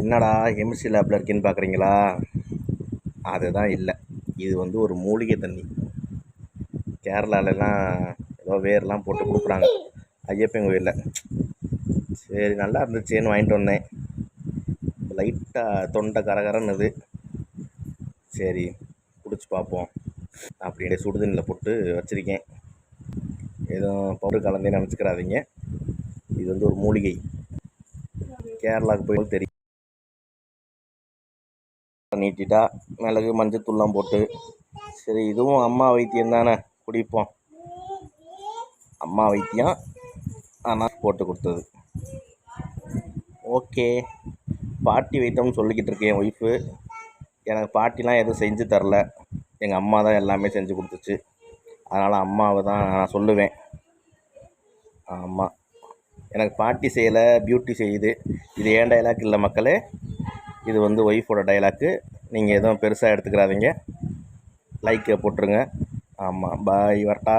என்னடா கெமிஸ்ட்ரி லேபில் இருக்கேன்னு பார்க்குறீங்களா? அதுதான் இல்லை. இது வந்து ஒரு மூலிகை தண்ணி. கேரளாலலாம் ஏதோ வேர்லாம் போட்டு கொடுக்குறாங்க ஐயப்பன் கோயிலில். சரி, நல்லா இருந்துச்சேன்னு வாங்கிட்டு வந்தேன். லைட்டாக தொண்டை கரகரன்னுது. சரி, குடிச்சு பார்ப்போம் அப்படியே சுடுதண்ணியில் போட்டு வச்சுருக்கேன். எதுவும் பவுடர் கலந்தே நினச்சிக்கிறாதீங்க. இது வந்து ஒரு மூலிகை. கேரளாவுக்கு போய் தெரியும். நீட்டிட்டா மிளகு மஞ்சத்தூள்லாம் போட்டு, சரி இதுவும் அம்மா வைத்தியம் தானே, குடிப்போம். அம்மா வைத்தியம் ஆனால் போட்டு கொடுத்தது. ஓகே, பாட்டி வைத்தியம்னு சொல்லிக்கிட்டு இருக்கேன். என் ஒய்ஃபு எனக்கு பாட்டிலாம் எதுவும் செஞ்சு தரல, எங்கள் அம்மா தான் எல்லாமே செஞ்சு கொடுத்துச்சு. அதனால் அம்மாவை தான் நான் சொல்லுவேன். ஆமாம், எனக்கு பாட்டி செய்யலை, பியூட்டி செய்யுது. இது ஏன் டைலாக் இல்லை மக்களே, இது வந்து ஒய்ஃபோட டைலாக்கு. நீங்கள் எதுவும் பெருசாக எடுத்துக்கிறாதீங்க. லைக்கை போட்டுருங்க. ஆமாம், பாய், வரட்டா.